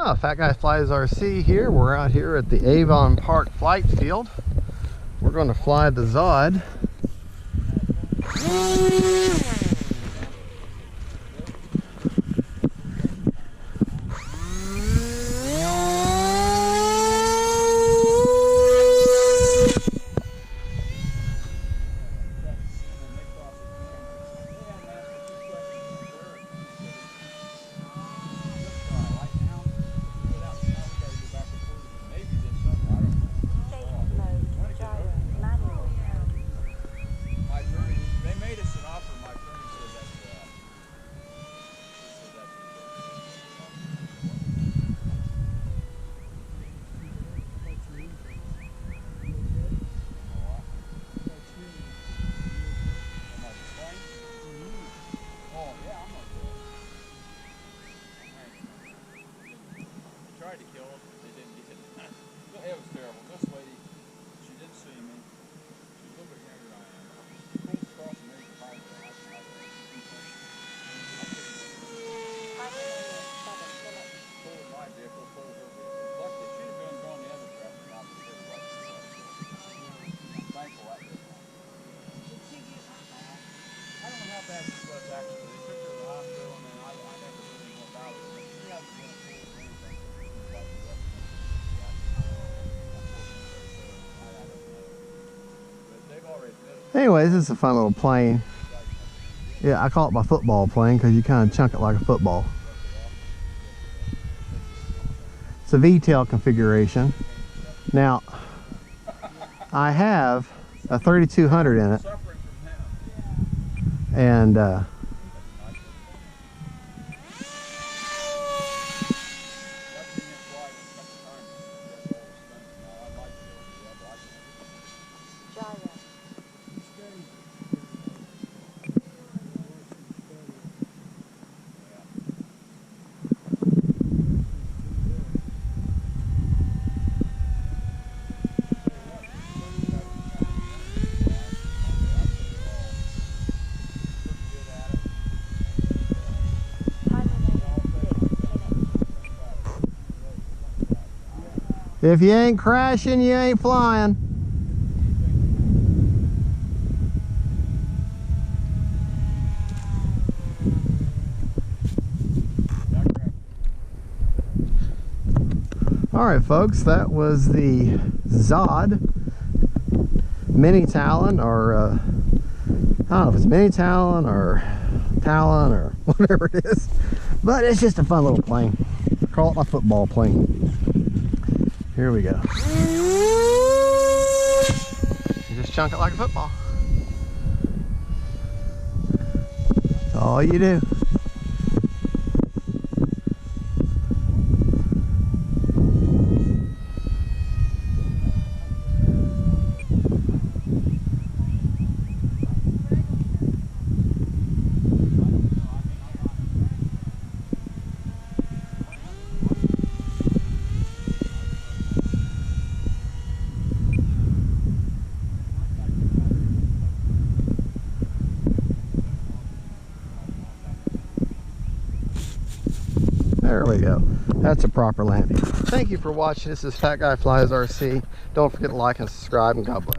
Fat Guy Flies RC here. We're out here at the Avon Park Flight Field. We're going to fly the ZOHD. Tried to kill him, they didn't get it. It was terrible. This lady, she did see me. She's a little bit younger than I am. She pulled across the major highway and I pulled my vehicle, pulled her vehicle. Luckily, she had been going the other direction, not the other way. I'm thankful that didn't happen. I don't know how bad she was actually. They took her to the hospital and then I never heard any more about it. She hasn't been pulled or anything. Anyways, this is a fun little plane. Yeah, I call it my football plane because you kind of chunk it like a football. It's a V-tail configuration. Now, I have a 3200 in it, and if you ain't crashing, you ain't flying. All right, folks, that was the ZOHD Mini Talon, or I don't know if it's Mini Talon or Talon or whatever it is, but it's just a fun little plane. I call it my football plane. Here we go. You just chunk it like a football. That's all you do. There we go. That's a proper landing. Thank you for watching. This is Fat Guy Flies RC. Don't forget to like and subscribe, and God bless.